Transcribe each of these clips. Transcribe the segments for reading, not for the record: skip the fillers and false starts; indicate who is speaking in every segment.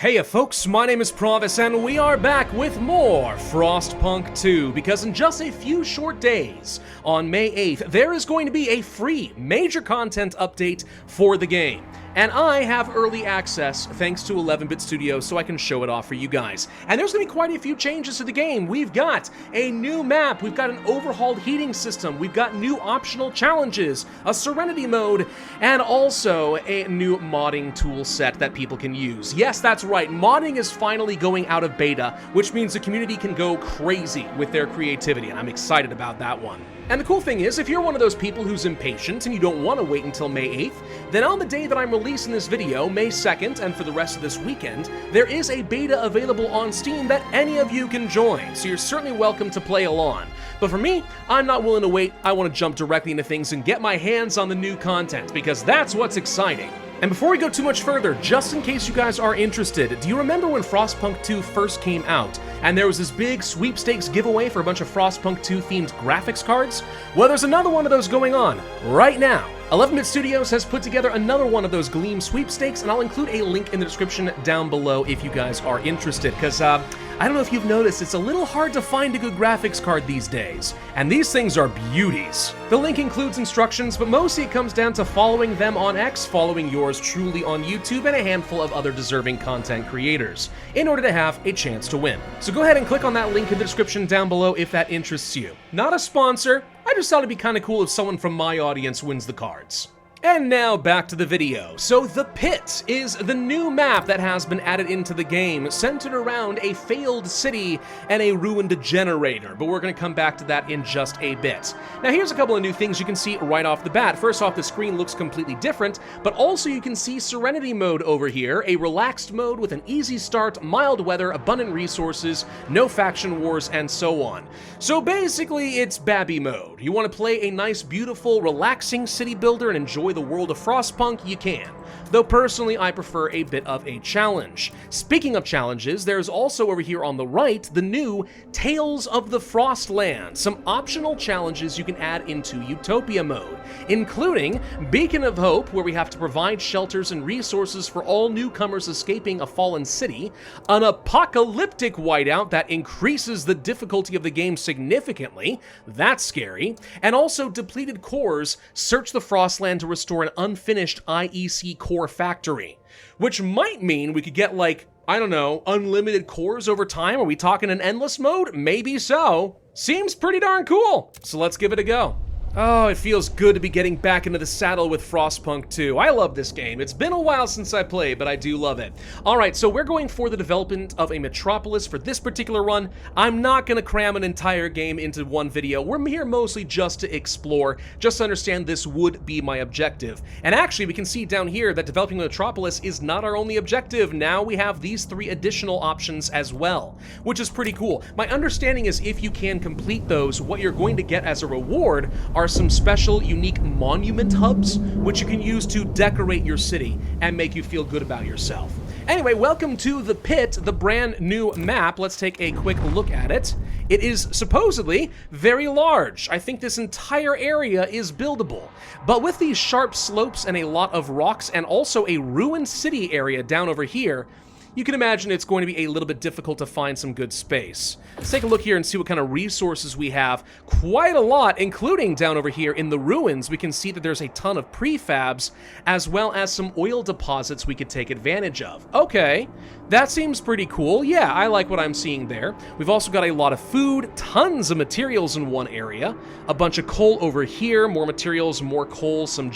Speaker 1: Hey folks, my name is Pravus and we are back with more Frostpunk 2 because in just a few short days, on May 8th, there is going to be a free major content update for the game. And I have early access thanks to 11-Bit Studios so I can show it off for you guys. And there's going to be quite a few changes to the game. We've got a new map, we've got an overhauled heating system, we've got new optional challenges, a Serenity mode, and also a new modding tool set that people can use. Yes, that's right, modding is finally going out of beta, which means the community can go crazy with their creativity, and I'm excited about that one. And the cool thing is, if you're one of those people who's impatient and you don't want to wait until May 8th, then on the day that I'm releasing this video, May 2nd, and for the rest of this weekend, there is a beta available on Steam that any of you can join, so you're certainly welcome to play along. But for me, I'm not willing to wait. I want to jump directly into things and get my hands on the new content, because that's what's exciting. And before we go too much further, just in case you guys are interested, do you remember when Frostpunk 2 first came out, and there was this big sweepstakes giveaway for a bunch of Frostpunk 2 themed graphics cards? Well, there's another one of those going on right now. 11-Bit Studios has put together another one of those Gleam sweepstakes, and I'll include a link in the description down below if you guys are interested, because I don't know if you've noticed, it's a little hard to find a good graphics card these days, and these things are beauties. The link includes instructions, but mostly it comes down to following them on X, following yours truly on YouTube, and a handful of other deserving content creators, in order to have a chance to win. So go ahead and click on that link in the description down below if that interests you. Not a sponsor, I just thought it'd be kind of cool if someone from my audience wins the cards. And now back to the video. So the Pit is the new map that has been added into the game, centered around a failed city and a ruined generator, but we're going to come back to that in just a bit. Now here's a couple of new things you can see right off the bat. First off, the screen looks completely different, but also you can see Serenity mode over here, a relaxed mode with an easy start, mild weather, abundant resources, no faction wars, and so on. So basically it's Babby mode. You want to play a nice, beautiful, relaxing city builder and enjoy the world of Frostpunk, you can. Though personally, I prefer a bit of a challenge. Speaking of challenges, there's also over here on the right, the new Tales of the Frostlands, some optional challenges you can add into Utopia mode, including Beacon of Hope, where we have to provide shelters and resources for all newcomers escaping a fallen city, an apocalyptic whiteout that increases the difficulty of the game significantly, that's scary, and also depleted cores, search the Frostland to restore an unfinished IEC core factory, which might mean we could get, like, I don't know, unlimited cores over time. Are we talking an endless mode? Maybe so. Seems pretty darn cool. So let's give it a go. Oh, it feels good to be getting back into the saddle with Frostpunk 2. I love this game. It's been a while since I played, but I do love it. Alright, so we're going for the development of a metropolis for this particular run. I'm not going to cram an entire game into one video. We're here mostly just to explore, just to understand this would be my objective. And actually, we can see down here that developing a metropolis is not our only objective. Now we have these 3 additional options as well, which is pretty cool. My understanding is if you can complete those, what you're going to get as a reward are some special, unique monument hubs, which you can use to decorate your city and make you feel good about yourself. Anyway, welcome to the Pit, the brand new map. Let's take a quick look at it. It is supposedly very large. I think this entire area is buildable. But with these sharp slopes and a lot of rocks and also a ruined city area down over here, you can imagine it's going to be a little bit difficult to find some good space. Let's take a look here and see what kind of resources we have. Quite a lot, including down over here in the ruins. We can see that there's a ton of prefabs, as well as some oil deposits we could take advantage of. Okay, that seems pretty cool. Yeah, I like what I'm seeing there. We've also got a lot of food, tons of materials in one area, a bunch of coal over here, more materials, more coal, some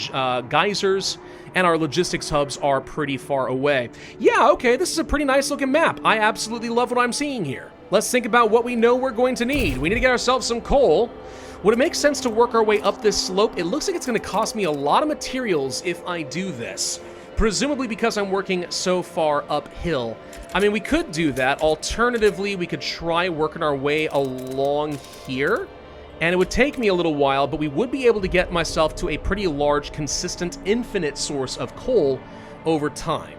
Speaker 1: geysers, and our logistics hubs are pretty far away. Yeah, okay, this is a pretty nice looking map. I absolutely love what I'm seeing here. Let's think about what we know we're going to need. We need to get ourselves some coal. Would it make sense to work our way up this slope? It looks like it's going to cost me a lot of materials if I do this. Presumably because I'm working so far uphill. I mean, we could do that. Alternatively, we could try working our way along here. And it would take me a little while, but we would be able to get myself to a pretty large, consistent, infinite source of coal over time.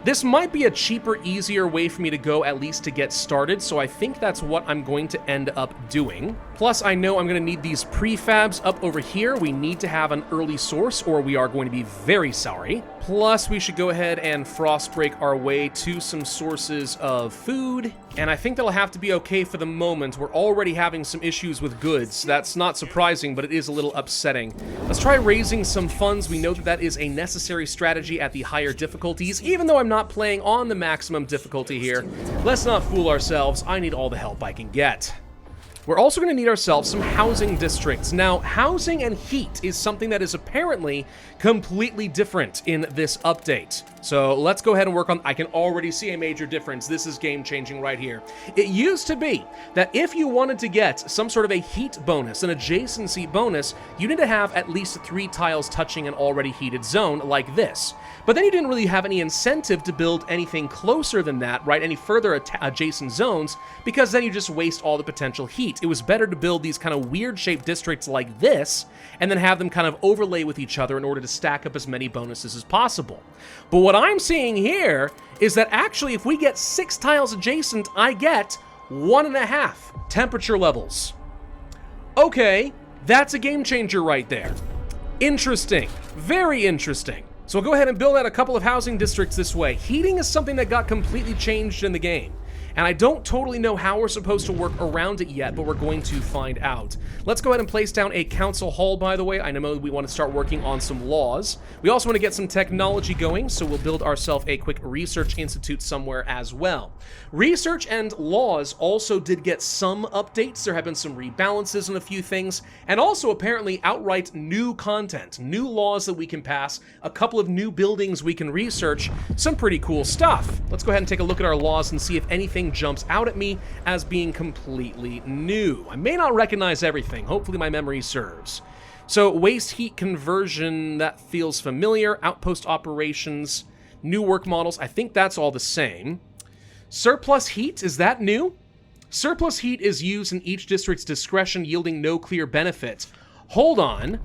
Speaker 1: This might be a cheaper, easier way for me to go, at least to get started, so I think that's what I'm going to end up doing. Plus, I know I'm going to need these prefabs up over here. We need to have an early source, or we are going to be very sorry. Plus, we should go ahead and frostbreak our way to some sources of food, and I think that'll have to be okay for the moment. We're already having some issues with goods. That's not surprising, but it is a little upsetting. Let's try raising some funds. We know that that is a necessary strategy at the higher difficulties, even though I'm not playing on the maximum difficulty here. Let's not fool ourselves. I need all the help I can get. We're also going to need ourselves some housing districts. Now, housing and heat is something that is apparently completely different in this update. So let's go ahead and work on... I can already see a major difference. This is game-changing right here. It used to be that if you wanted to get some sort of a heat bonus, an adjacency bonus, you need to have at least 3 tiles touching an already heated zone like this. But then you didn't really have any incentive to build anything closer than that, right? Any further adjacent zones, because then you just waste all the potential heat. It was better to build these kind of weird-shaped districts like this, and then have them kind of overlay with each other in order to stack up as many bonuses as possible. But what I'm seeing here is that actually if we get 6 tiles adjacent, I get 1.5 temperature levels. Okay, that's a game changer right there. Interesting. Very interesting. So we'll go ahead and build out a couple of housing districts this way. Heating is something that got completely changed in the game, and I don't totally know how we're supposed to work around it yet, but we're going to find out. Let's go ahead and place down a council hall, by the way. I know we want to start working on some laws. We also want to get some technology going, so we'll build ourselves a quick research institute somewhere as well. Research and laws also did get some updates. There have been some rebalances on a few things, and also apparently outright new content, new laws that we can pass, a couple of new buildings we can research, some pretty cool stuff. Let's go ahead and take a look at our laws and see if anything jumps out at me as being completely new. I may not recognize everything. Hopefully my memory serves. So waste heat conversion, that feels familiar. Outpost operations, new work models. I think that's all the same. Surplus heat, is that new? Surplus heat is used in each district's discretion, yielding no clear benefit. Hold on.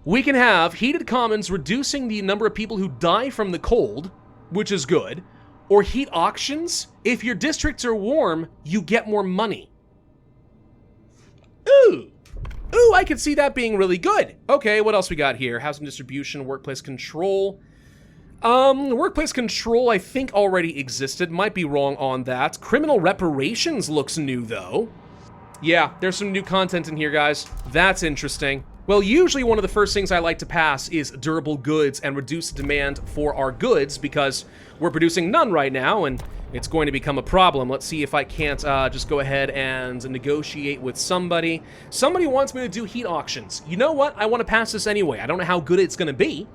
Speaker 1: We can have heated commons reducing the number of people who die from the cold, which is good. Or heat auctions. If your districts are warm, you get more money. Ooh. Ooh, I could see that being really good. Okay, what else we got here? Housing distribution, workplace control. Workplace control I think already existed. Might be wrong on that. Criminal reparations looks new though. Yeah, there's some new content in here, guys. That's interesting. Well, usually one of the first things I like to pass is durable goods and reduce the demand for our goods because we're producing none right now and it's going to become a problem. Let's see if I can't just go ahead and negotiate with somebody. Somebody wants me to do heat auctions. You know what? I want to pass this anyway. I don't know how good it's going to be,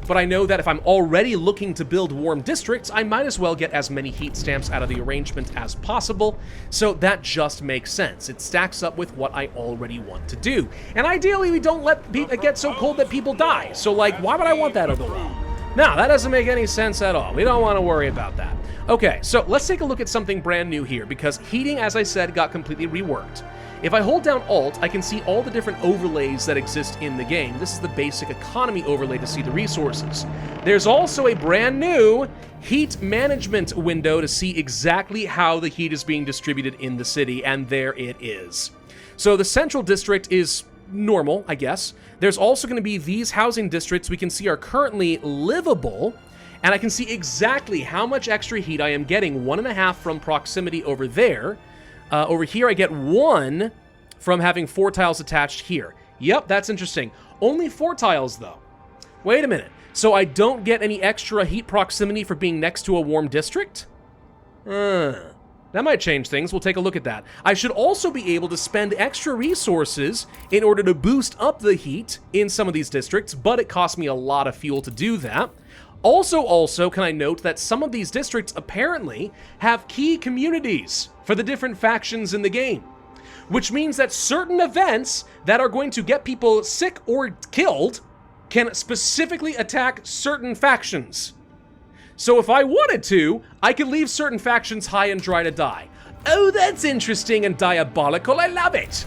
Speaker 1: but I know that if I'm already looking to build warm districts, I might as well get as many heat stamps out of the arrangement as possible. So that just makes sense. It stacks up with what I already want to do. And ideally, we don't let it get so cold that people die. So, like, why would I want that overall? No, that doesn't make any sense at all. We don't want to worry about that. Okay, so let's take a look at something brand new here, because heating, as I said, got completely reworked. If I hold down Alt, I can see all the different overlays that exist in the game. This is the basic economy overlay to see the resources. There's also a brand new heat management window to see exactly how the heat is being distributed in the city, and there it is. So the central district is normal, I guess. There's also going to be these housing districts we can see are currently livable, and I can see exactly how much extra heat I am getting. 1.5 from proximity over there. Over here, I get 1 from having 4 tiles attached here. Yep, that's interesting. Only 4 tiles, though. Wait a minute. So I don't get any extra heat proximity for being next to a warm district? That might change things. We'll take a look at that. I should also be able to spend extra resources in order to boost up the heat in some of these districts, but it costs me a lot of fuel to do that. Also, can I note that some of these districts apparently have key communities for the different factions in the game, which means that certain events that are going to get people sick or killed can specifically attack certain factions. So if I wanted to, I could leave certain factions high and dry to die. Oh, that's interesting and diabolical. I love it.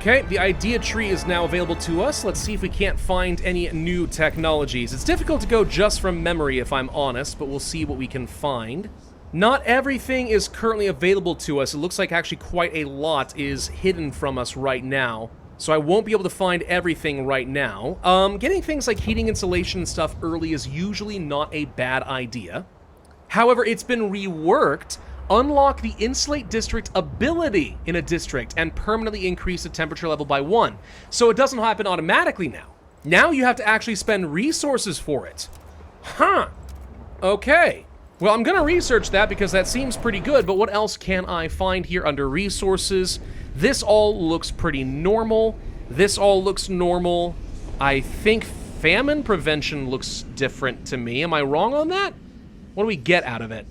Speaker 1: Okay, the idea tree is now available to us. Let's see if we can't find any new technologies. It's difficult to go just from memory, if I'm honest, but we'll see what we can find. Not everything is currently available to us. It looks like actually quite a lot is hidden from us right now. So I won't be able to find everything right now. Getting things like heating insulation and stuff early is usually not a bad idea. However, it's been reworked. Unlock the Insulate District ability in a district and permanently increase the temperature level by 1. So it doesn't happen automatically now. Now you have to actually spend resources for it. Huh. Okay. Well, I'm going to research that because that seems pretty good, but what else can I find here under resources? This all looks pretty normal. This all looks normal. I think famine prevention looks different to me. Am I wrong on that? What do we get out of it?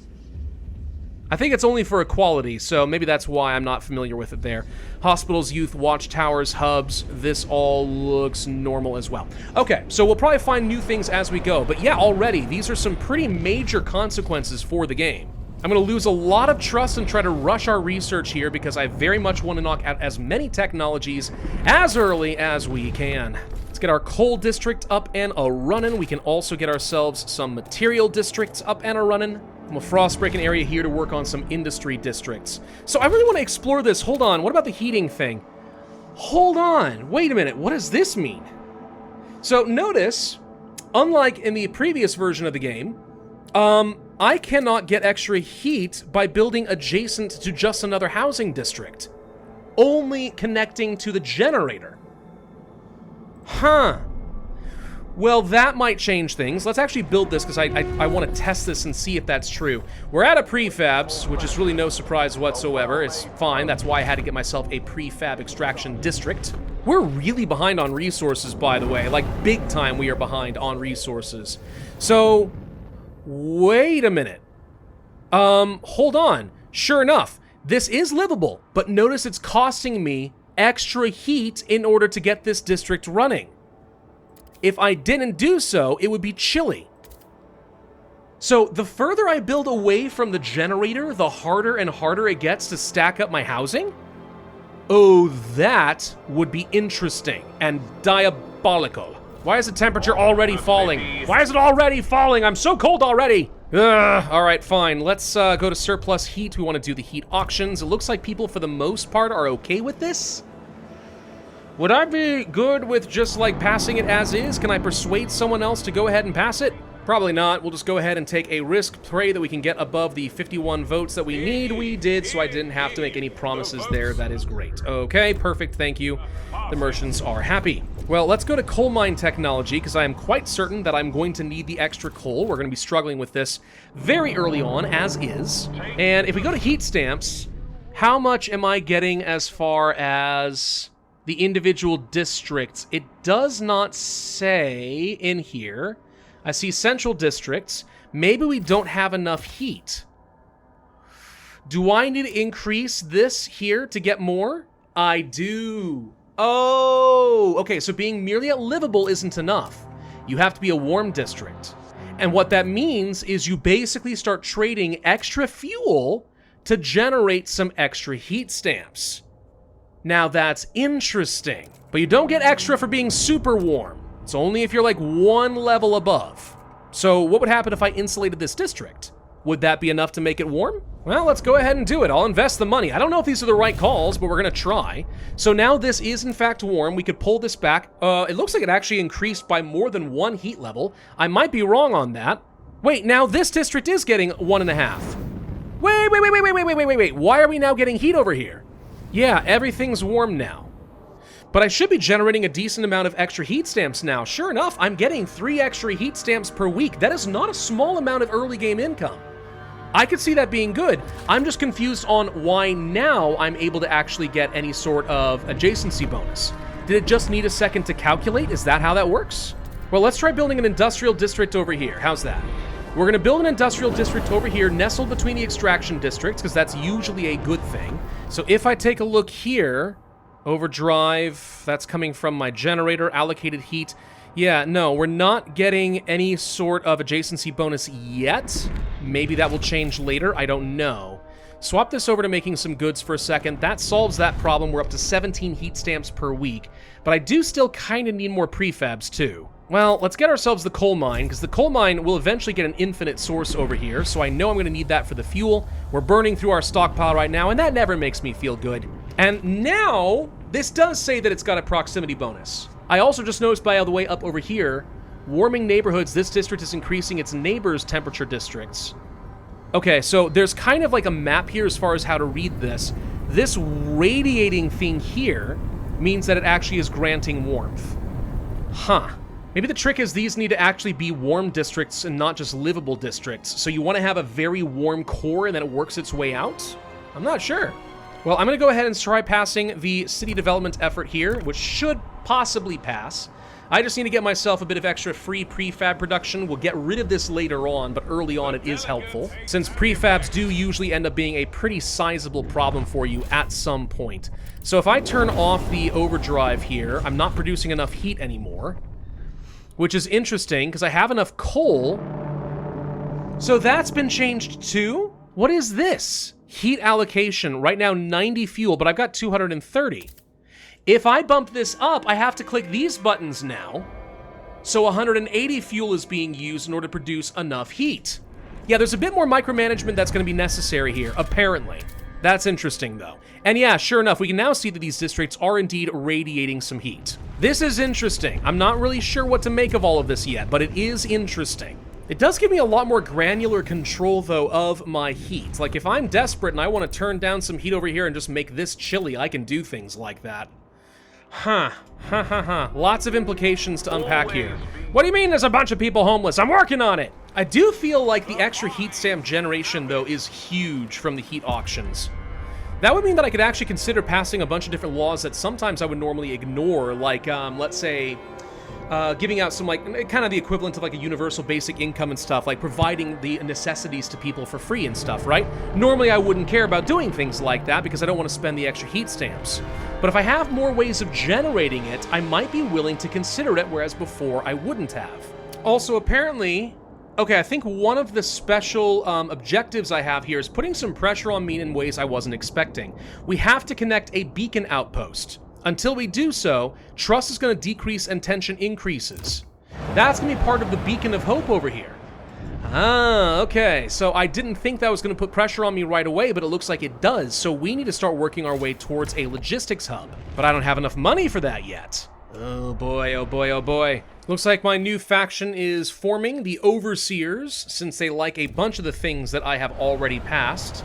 Speaker 1: I think it's only for equality, so maybe that's why I'm not familiar with it there. Hospitals, youth, watchtowers, hubs, this all looks normal as well. Okay, so we'll probably find new things as we go, but yeah, already, these are some pretty major consequences for the game. I'm going to lose a lot of trust and try to rush our research here because I very much want to knock out as many technologies as early as we can. Let's get our coal district up and a-running. We can also get ourselves some material districts up and a-running. I'm a frost-breaking area here to work on some industry districts. So I really want to explore this. Hold on, what about the heating thing? Hold on, wait a minute, what does this mean? So notice, unlike in the previous version of the game, I cannot get extra heat by building adjacent to just another housing district. Only connecting to the generator. Huh. Well, that might change things. Let's actually build this because I want to test this and see if that's true. We're at a prefabs, which is really no surprise whatsoever. It's fine. That's why I had to get myself a prefab extraction district. We're really behind on resources, by the way. Like, big time we are behind on resources. So, wait a minute. Hold on. Sure enough, this is livable, but notice it's costing me extra heat in order to get this district running. If I didn't do so, it would be chilly. So the further I build away from the generator, the harder and harder it gets to stack up my housing? Oh, that would be interesting and diabolical. Why is the temperature already falling? Why is it already falling? I'm so cold already. All right, fine. Let's go to surplus heat. We want to do the heat auctions. It looks like people, for the most part, are okay with this. Would I be good with just, like, passing it as is? Can I persuade someone else to go ahead and pass it? Probably not. We'll just go ahead and take a risk, pray that we can get above the 51 votes that we need. We did, so I didn't have to make any promises there. That is great. Okay, perfect, thank you. The merchants are happy. Well, let's go to coal mine technology, because I am quite certain that I'm going to need the extra coal. We're going to be struggling with this very early on, as is. And if we go to heat stamps, how much am I getting as far as the individual districts? It does not say in here. I see central districts. Maybe we don't have enough heat. Do I need to increase this here to get more? I do. Oh, okay, so being merely at livable isn't enough. You have to be a warm district. And what that means is you basically start trading extra fuel to generate some extra heat stamps. Now that's interesting, but you don't get extra for being super warm. It's only if you're like one level above. So what would happen if I insulated this district? Would that be enough to make it warm? Well, let's go ahead and do it. I'll invest the money. I don't know if these are the right calls, but we're gonna try. So now this is in fact warm. We could pull this back. It looks like it actually increased by more than one heat level. I might be wrong on that. Wait, now this district is getting 1.5. Wait. Why are we now getting heat over here? Yeah, everything's warm now. But I should be generating a decent amount of extra heat stamps now. Sure enough, I'm getting 3 extra heat stamps per week. That is not a small amount of early game income. I could see that being good. I'm just confused on why now I'm able to actually get any sort of adjacency bonus. Did it just need a second to calculate? Is that how that works? Well, let's try building an industrial district over here. How's that? We're going to build an industrial district over here, nestled between the extraction districts, because that's usually a good thing. So if I take a look here, overdrive, that's coming from my generator, allocated heat. Yeah, no, we're not getting any sort of adjacency bonus yet. Maybe that will change later, I don't know. Swap this over to making some goods for a second. That solves that problem. We're up to 17 heat stamps per week. But I do still kind of need more prefabs, too. Well, let's get ourselves the coal mine, because the coal mine will eventually get an infinite source over here, so I know I'm going to need that for the fuel. We're burning through our stockpile right now, and that never makes me feel good. And now, this does say that it's got a proximity bonus. I also just noticed, by the way, up over here, warming neighborhoods, this district is increasing its neighbors' temperature districts. Okay, so there's kind of like a map here as far as how to read this. This radiating thing here means that it actually is granting warmth. Huh. Maybe the trick is these need to actually be warm districts and not just livable districts. So you want to have a very warm core and then it works its way out? I'm not sure. Well, I'm going to go ahead and try passing the city development effort here, which should possibly pass. I just need to get myself a bit of extra free prefab production. We'll get rid of this later on, but early on it is helpful, since prefabs do usually end up being a pretty sizable problem for you at some point. So if I turn off the overdrive here, I'm not producing enough heat anymore, which is interesting because I have enough coal. So that's been changed too? What is this? Heat allocation, right now 90 fuel, but I've got 230. If I bump this up, I have to click these buttons now. So 180 fuel is being used in order to produce enough heat. Yeah, there's a bit more micromanagement that's going to be necessary here, apparently. That's interesting, though. And yeah, sure enough, we can now see that these districts are indeed radiating some heat. This is interesting. I'm not really sure what to make of all of this yet, but it is interesting. It does give me a lot more granular control, though, of my heat. Like, if I'm desperate and I want to turn down some heat over here and just make this chilly, I can do things like that. Lots of implications to unpack here. What do you mean there's a bunch of people homeless? I'm working on it! I do feel like the extra heat stamp generation, though, is huge from the heat auctions. That would mean that I could actually consider passing a bunch of different laws that sometimes I would normally ignore, like, let's say, giving out some, like, kind of the equivalent of, like, a universal basic income and stuff, like providing the necessities to people for free and stuff, right? Normally I wouldn't care about doing things like that because I don't want to spend the extra heat stamps. But if I have more ways of generating it, I might be willing to consider it, whereas before I wouldn't have. Also, apparently... Okay, I think one of the special objectives I have here is putting some pressure on me in ways I wasn't expecting. We have to connect a beacon outpost. Until we do so, trust is going to decrease and tension increases. That's going to be part of the beacon of hope over here. Ah, okay. So I didn't think that was going to put pressure on me right away, but it looks like it does. So we need to start working our way towards a logistics hub. But I don't have enough money for that yet. Oh boy, oh boy, oh boy. Looks like my new faction is forming, the Overseers, since they like a bunch of the things that I have already passed.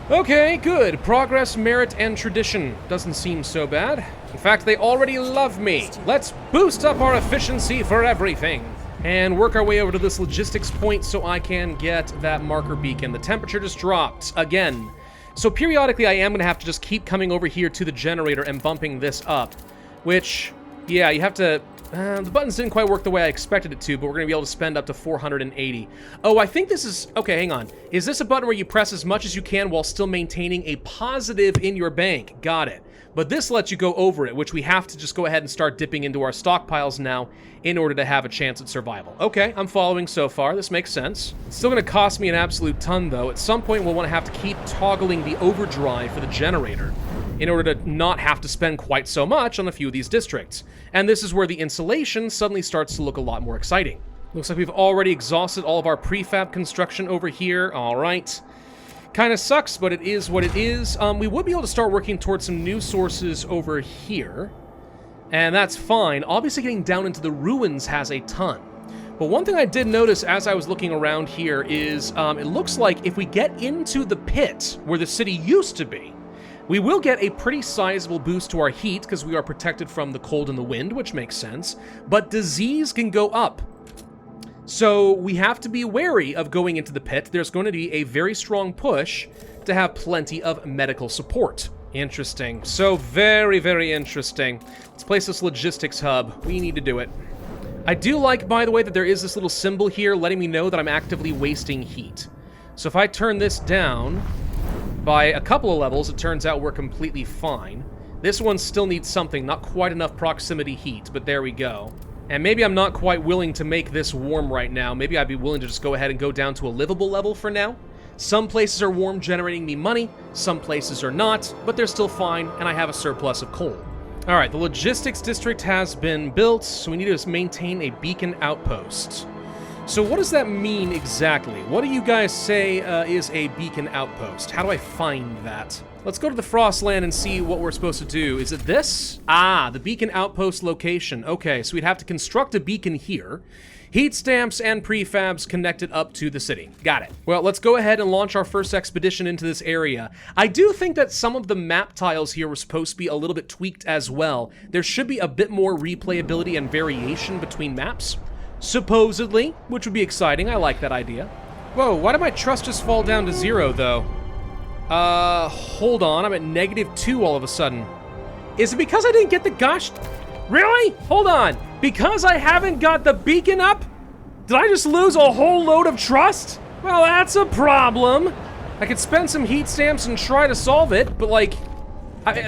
Speaker 1: Okay, good. Progress, merit, and tradition. Doesn't seem so bad. In fact, they already love me. Let's boost up our efficiency for everything. And work our way over to this logistics point so I can get that marker beacon. The temperature just dropped again. So periodically I am going to have to just keep coming over here to the generator and bumping this up. Which, yeah, you have to... the buttons didn't quite work the way I expected it to, but we're going to be able to spend up to 480. Oh, I think this is... Okay, hang on. Is this a button where you press as much as you can while still maintaining a positive in your bank? Got it. But this lets you go over it, which we have to just go ahead and start dipping into our stockpiles now in order to have a chance at survival. Okay, I'm following so far. This makes sense. It's still going to cost me an absolute ton, though. At some point, we'll want to have to keep toggling the overdrive for the generator in order to not have to spend quite so much on a few of these districts. And this is where the insulation suddenly starts to look a lot more exciting. Looks like we've already exhausted all of our prefab construction over here. All right. Kind of sucks, but it is what it is. We would be able to start working towards some new sources over here. And that's fine. Obviously, getting down into the ruins has a ton. But one thing I did notice as I was looking around here is it looks like if we get into the pit where the city used to be, we will get a pretty sizable boost to our heat because we are protected from the cold and the wind, which makes sense. But disease can go up. So we have to be wary of going into the pit. There's going to be a very strong push to have plenty of medical support. Interesting. So very, very interesting. Let's place this logistics hub. We need to do it. I do like, by the way, that there is this little symbol here letting me know that I'm actively wasting heat. So if I turn this down by a couple of levels, it turns out we're completely fine. This one still needs something, not quite enough proximity heat, but there we go. And maybe I'm not quite willing to make this warm right now. Maybe I'd be willing to just go ahead and go down to a livable level for now. Some places are warm, generating me money, some places are not, but they're still fine, and I have a surplus of coal. All right, the logistics district has been built, so we need to maintain a beacon outpost. So what does that mean exactly? What do you guys say is a beacon outpost? How do I find that? Let's go to the Frostland and see what we're supposed to do. Is it this? Ah, the beacon outpost location. Okay, so we'd have to construct a beacon here. Heat stamps and prefabs connected up to the city. Got it. Well, let's go ahead and launch our first expedition into this area. I do think that some of the map tiles here were supposed to be a little bit tweaked as well. There should be a bit more replayability and variation between maps. Supposedly, which would be exciting. I like that idea. Whoa, why did my trust just fall down to 0, though? Hold on. I'm at -2 all of a sudden. Is it because I didn't get the gosh... Really? Hold on. Because I haven't got the beacon up? Did I just lose a whole load of trust? Well, that's a problem. I could spend some heat stamps and try to solve it, but like...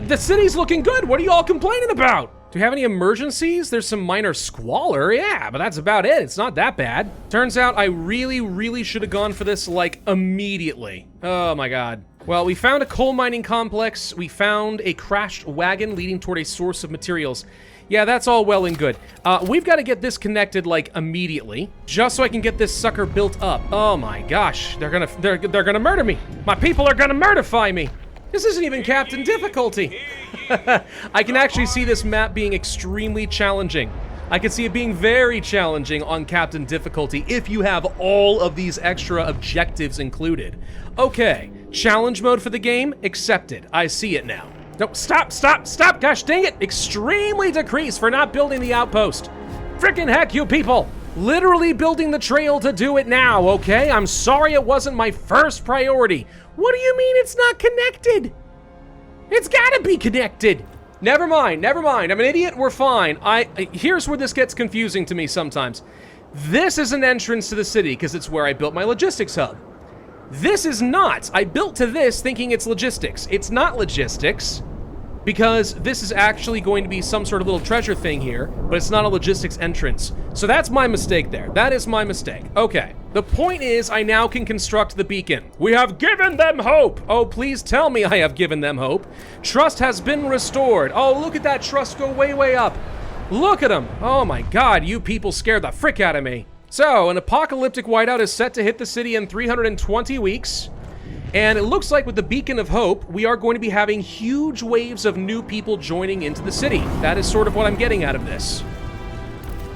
Speaker 1: the city's looking good. What are you all complaining about? Do you have any emergencies? There's some minor squalor, yeah, but that's about it. It's not that bad. Turns out I really should have gone for this, like, immediately. Oh my god. Well, we found a coal mining complex. We found a crashed wagon leading toward a source of materials. Yeah, that's all well and good. We've got to get this connected, like, immediately, just so I can get this sucker built up. Oh my gosh, they're gonna murder me. My people are gonna murderfy me. This isn't even Captain Difficulty. I can actually see this map being extremely challenging. I can see it being very challenging on Captain Difficulty if you have all of these extra objectives included. Okay, challenge mode for the game, accepted. I see it now. No, stop, gosh dang it! Extremely decreased for not building the outpost. Frickin' heck, you people! Literally building the trail to do it now, okay? I'm sorry it wasn't my first priority. What do you mean it's not connected? It's gotta be connected. Never mind. I'm an idiot, we're fine. Here's where this gets confusing to me sometimes. This is an entrance to the city because it's where I built my logistics hub. This is not. I built to this thinking it's logistics. It's not logistics because this is actually going to be some sort of little treasure thing here, but it's not a logistics entrance. So that's my mistake there. That is my mistake. Okay. The point is, I now can construct the beacon. We have given them hope! Oh, please tell me I have given them hope. Trust has been restored. Oh, look at that trust go way up. Look at them. Oh my god, you people scared the frick out of me. So, an apocalyptic whiteout is set to hit the city in 320 weeks. And it looks like with the Beacon of Hope, we are going to be having huge waves of new people joining into the city. That is sort of what I'm getting out of this.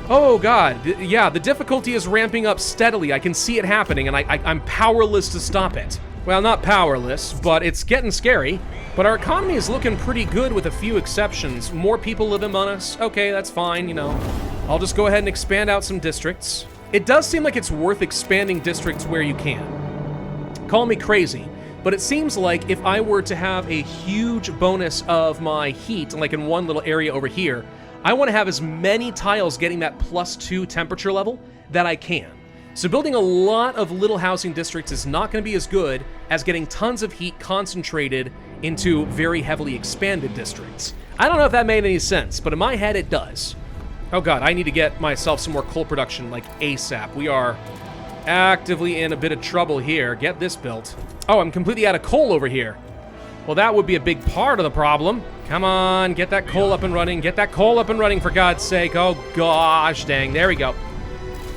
Speaker 1: Oh god, yeah, the difficulty is ramping up steadily. I can see it happening, and I'm powerless to stop it. Well, not powerless, but it's getting scary. But our economy is looking pretty good with a few exceptions. More people live among us. Okay, that's fine, you know. I'll just go ahead and expand out some districts. It does seem like it's worth expanding districts where you can. Call me crazy, but it seems like if I were to have a huge bonus of my heat, like in one little area over here, I want to have as many tiles getting that +2 temperature level that I can. So building a lot of little housing districts is not going to be as good as getting tons of heat concentrated into very heavily expanded districts. I don't know if that made any sense, but in my head it does. Oh god, I need to get myself some more coal production, like ASAP. We are actively in a bit of trouble here. Get this built. Oh, I'm completely out of coal over here. Well, that would be a big part of the problem. Come on, get that coal up and running. Get that coal up and running, for God's sake. Oh gosh, dang. There we go.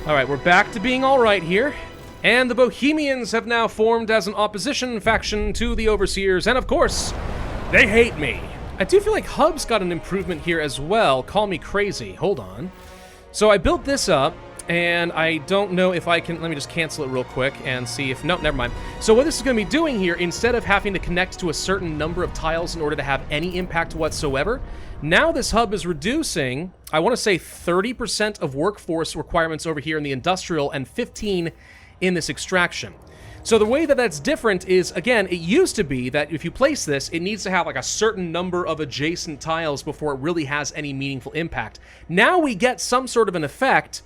Speaker 1: All right, we're back to being all right here. And the Bohemians have now formed as an opposition faction to the Overseers. And of course, they hate me. I do feel like Hub's got an improvement here as well. Call me crazy. Hold on. So I built this up. And I don't know if I can, let me just cancel it real quick and see if, nope, never mind. So what this is going to be doing here, instead of having to connect to a certain number of tiles in order to have any impact whatsoever, now this hub is reducing, I want to say 30% of workforce requirements over here in the industrial and 15 in this extraction. So the way that that's different is, again, it used to be that if you place this, it needs to have like a certain number of adjacent tiles before it really has any meaningful impact. Now we get some sort of an effect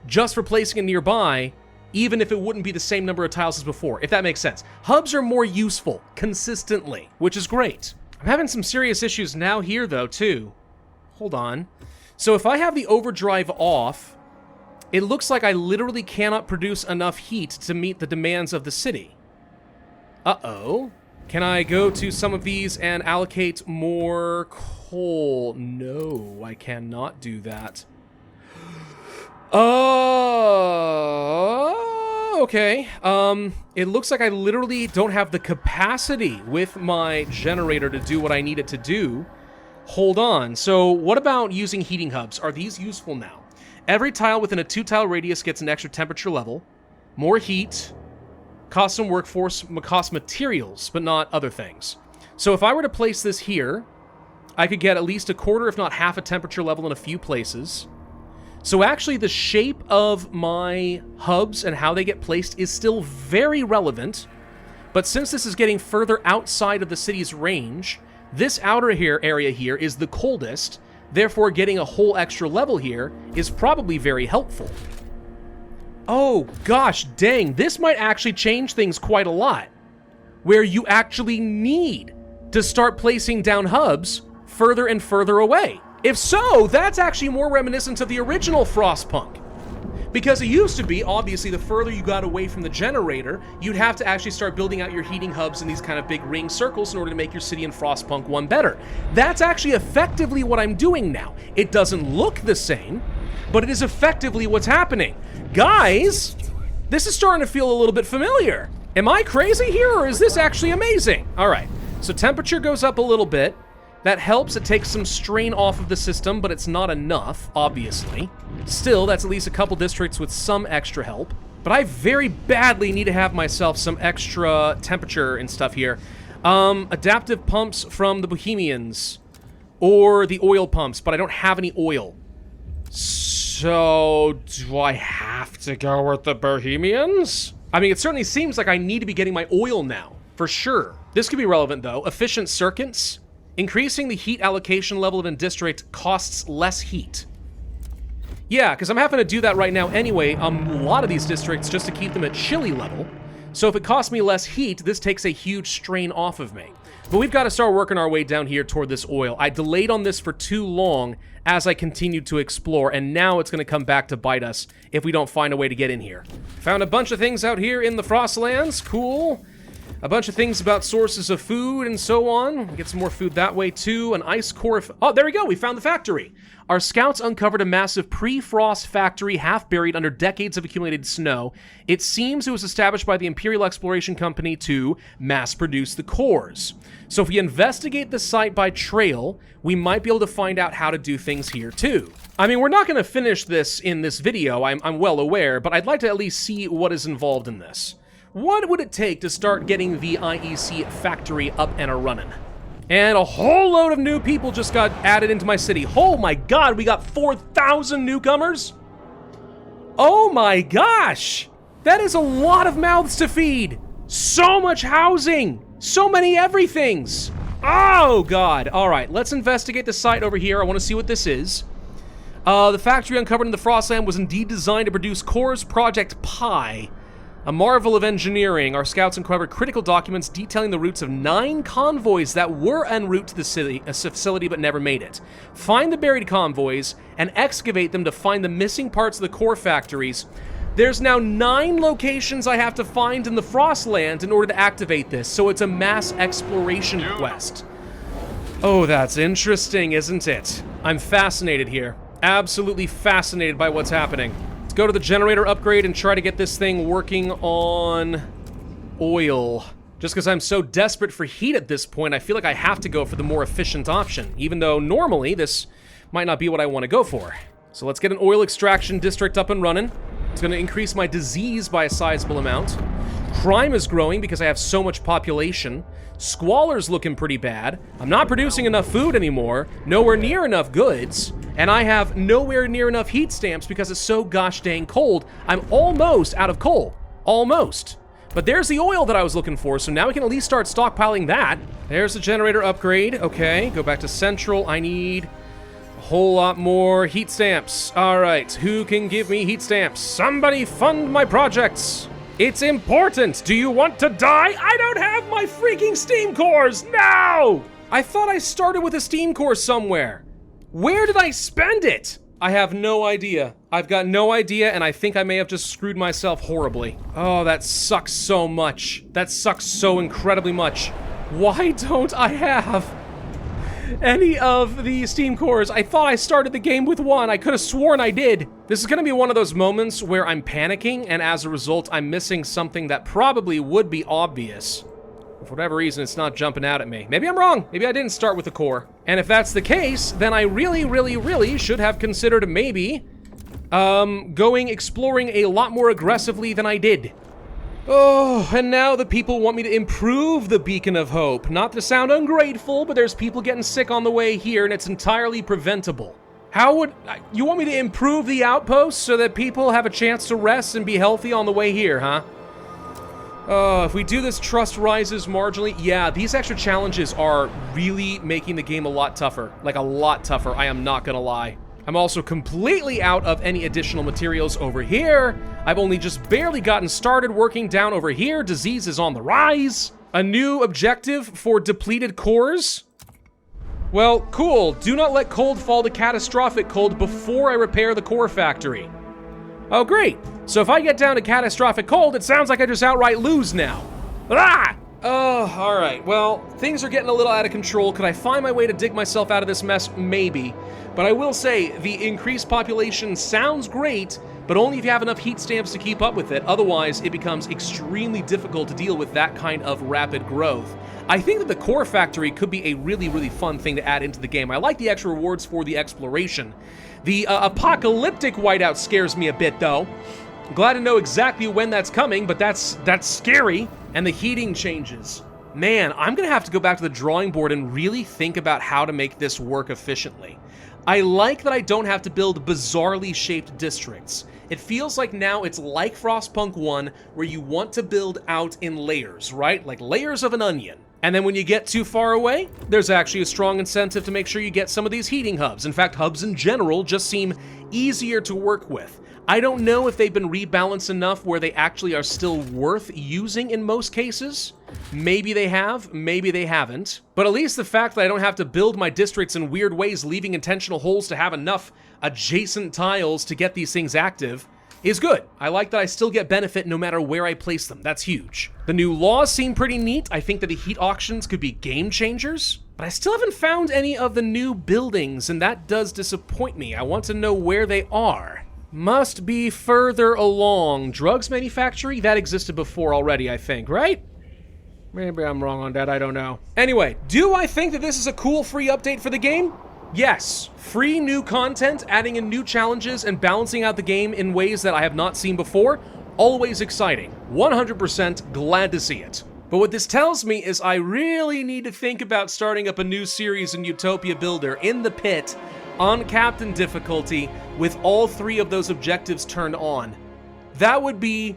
Speaker 1: just for placing it nearby, even if it wouldn't be the same number of tiles as before, if that makes sense. Hubs are more useful, consistently, which is great. I'm having some serious issues now here, though, too. Hold on. So if I have the overdrive off, it looks like I literally cannot produce enough heat to meet the demands of the city. Uh-oh. Can I go to some of these and allocate more coal? No, I cannot do that. Okay. It looks like I literally don't have the capacity with my generator to do what I need it to do. Hold on. So what about using heating hubs? Are these useful now? Every tile within a 2-tile radius gets an extra temperature level, more heat, cost some workforce, cost materials, but not other things. So if I were to place this here, I could get at least a quarter, if not half a temperature level in a few places. So actually the shape of my hubs and how they get placed is still very relevant, but since this is getting further outside of the city's range, this outer area here is the coldest, therefore getting a whole extra level here is probably very helpful. Oh gosh, dang, this might actually change things quite a lot, where you actually need to start placing down hubs further and further away. If so, that's actually more reminiscent of the original Frostpunk. Because it used to be, obviously, the further you got away from the generator, you'd have to actually start building out your heating hubs in these kind of big ring circles in order to make your city in Frostpunk 1 better. That's actually effectively what I'm doing now. It doesn't look the same, but it is effectively what's happening. Guys, this is starting to feel a little bit familiar. Am I crazy here, or is this actually amazing? All right, so temperature goes up a little bit. That helps, it takes some strain off of the system, but it's not enough, obviously. Still, that's at least a couple districts with some extra help. But I very badly need to have myself some extra temperature and stuff here. Adaptive pumps from the Bohemians. Or the oil pumps, but I don't have any oil. So, do I have to go with the Bohemians? I mean, it certainly seems like I need to be getting my oil now, for sure. This could be relevant, though. Efficient circuits. Increasing the heat allocation level of a district costs less heat. Yeah, because I'm having to do that right now anyway on a lot of these districts just to keep them at chilly level. So if it costs me less heat, this takes a huge strain off of me. But we've got to start working our way down here toward this oil. I delayed on this for too long as I continued to explore, and now it's going to come back to bite us if we don't find a way to get in here. Found a bunch of things out here in the Frostlands. Cool. A bunch of things about sources of food and so on. Get some more food that way too. An ice core. Oh, there we go. We found the factory. Our scouts uncovered a massive pre-frost factory half buried under decades of accumulated snow. It seems it was established by the Imperial Exploration Company to mass produce the cores. So if we investigate the site by trail, we might be able to find out how to do things here too. I mean, we're not going to finish this in this video, I'm well aware, but I'd like to at least see what is involved in this. What would it take to start getting the IEC factory up and a-running? And a whole load of new people just got added into my city. Oh my god, we got 4,000 newcomers? Oh my gosh! That is a lot of mouths to feed! So much housing! So many everythings! Oh god! Alright, let's investigate the site over here. I want to see what this is. The factory uncovered in the Frostland was indeed designed to produce Cores Project Pi. A marvel of engineering, our scouts uncovered critical documents detailing the routes of 9 convoys that were en route to the facility but never made it. Find the buried convoys and excavate them to find the missing parts of the core factories. There's now 9 locations I have to find in the Frostland in order to activate this, so it's a mass exploration quest. Oh, that's interesting, isn't it? I'm fascinated here. Absolutely fascinated by what's happening. Go to the generator upgrade and try to get this thing working on oil. Just because I'm so desperate for heat at this point, I feel like I have to go for the more efficient option, even though normally this might not be what I want to go for. So let's get an oil extraction district up and running. It's going to increase my disease by a sizable amount. Crime is growing because I have so much population. Squalor's looking pretty bad. I'm not producing enough food anymore, nowhere near enough goods, and I have nowhere near enough heat stamps because it's so gosh dang cold. I'm almost out of coal. Almost. But there's the oil that I was looking for, so now we can at least start stockpiling that. There's the generator upgrade. Okay, go back to central. I need a whole lot more heat stamps. All right, who can give me heat stamps? Somebody fund my projects. It's important. Do you want to die? I don't have my freaking steam cores. No! I thought I started with a steam core somewhere. Where did I spend it? I have no idea. I've got no idea, and I think I may have just screwed myself horribly. Oh, that sucks so much. That sucks so incredibly much. Why don't I have any of the steam cores? I thought I started the game with one. I could have sworn I did. This is gonna be one of those moments where I'm panicking, and as a result, I'm missing something that probably would be obvious. For whatever reason, it's not jumping out at me. Maybe I'm wrong. Maybe I didn't start with the core. And if that's the case, then I really should have considered maybe going exploring a lot more aggressively than I did. Oh, and now the people want me to improve the Beacon of Hope. Not to sound ungrateful, but there's people getting sick on the way here, and it's entirely preventable. How would... you want me to improve the outpost so that people have a chance to rest and be healthy on the way here, huh? If we do this, trust rises marginally. Yeah, these extra challenges are really making the game a lot tougher. Like, a lot tougher, I am not gonna lie. I'm also completely out of any additional materials over here. I've only just barely gotten started working down over here. Disease is on the rise. A new objective for depleted cores. Well, cool. Do not let cold fall to catastrophic cold before I repair the core factory. Oh, great. So if I get down to catastrophic cold, it sounds like I just outright lose now. Ah! Oh, all right. Well, things are getting a little out of control. Could I find my way to dig myself out of this mess? Maybe. But I will say, the increased population sounds great, but only if you have enough heat stamps to keep up with it. Otherwise, it becomes extremely difficult to deal with that kind of rapid growth. I think that the core factory could be a really fun thing to add into the game. I like the extra rewards for the exploration. The apocalyptic whiteout scares me a bit, though. Glad to know exactly when that's coming, but that's scary. And the heating changes. Man, I'm gonna have to go back to the drawing board and really think about how to make this work efficiently. I like that I don't have to build bizarrely shaped districts. It feels like now it's like Frostpunk 1, where you want to build out in layers, right? Like layers of an onion. And then when you get too far away, there's actually a strong incentive to make sure you get some of these heating hubs. In fact, hubs in general just seem easier to work with. I don't know if they've been rebalanced enough where they actually are still worth using in most cases. Maybe they have, maybe they haven't. But at least the fact that I don't have to build my districts in weird ways, leaving intentional holes to have enough adjacent tiles to get these things active, is good. I like that I still get benefit no matter where I place them. That's huge. The new laws seem pretty neat. I think that the heat auctions could be game changers. But I still haven't found any of the new buildings, and that does disappoint me. I want to know where they are. Must be further along. Drugs manufacturing? That existed before already, I think, right? Maybe I'm wrong on that, I don't know. Anyway, do I think that this is a cool free update for the game? Yes. Free new content, adding in new challenges, and balancing out the game in ways that I have not seen before. Always exciting. 100% glad to see it. But what this tells me is I really need to think about starting up a new series in Utopia Builder in the pit, on Captain difficulty, with all 3 of those objectives turned on. That would be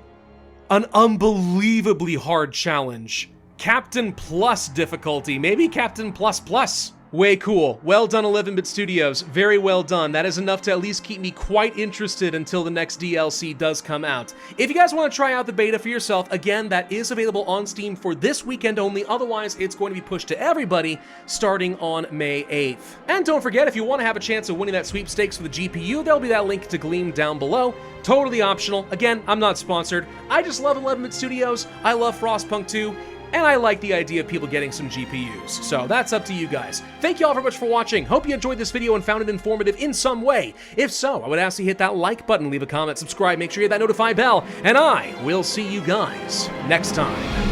Speaker 1: an unbelievably hard challenge. Captain plus difficulty, maybe Captain plus plus. Way cool. Well done, 11-Bit Studios. Very well done. That is enough to at least keep me quite interested until the next DLC does come out. If you guys want to try out the beta for yourself, again, that is available on Steam for this weekend only. Otherwise, it's going to be pushed to everybody starting on May 8th. And don't forget, if you want to have a chance of winning that sweepstakes for the GPU, there'll be that link to Gleam down below. Totally optional. Again, I'm not sponsored. I just love 11-Bit Studios. I love Frostpunk 2. And I like the idea of people getting some GPUs, so that's up to you guys. Thank you all very much for watching. Hope you enjoyed this video and found it informative in some way. If so, I would ask you to hit that like button, leave a comment, subscribe, make sure you hit that notify bell, and I will see you guys next time.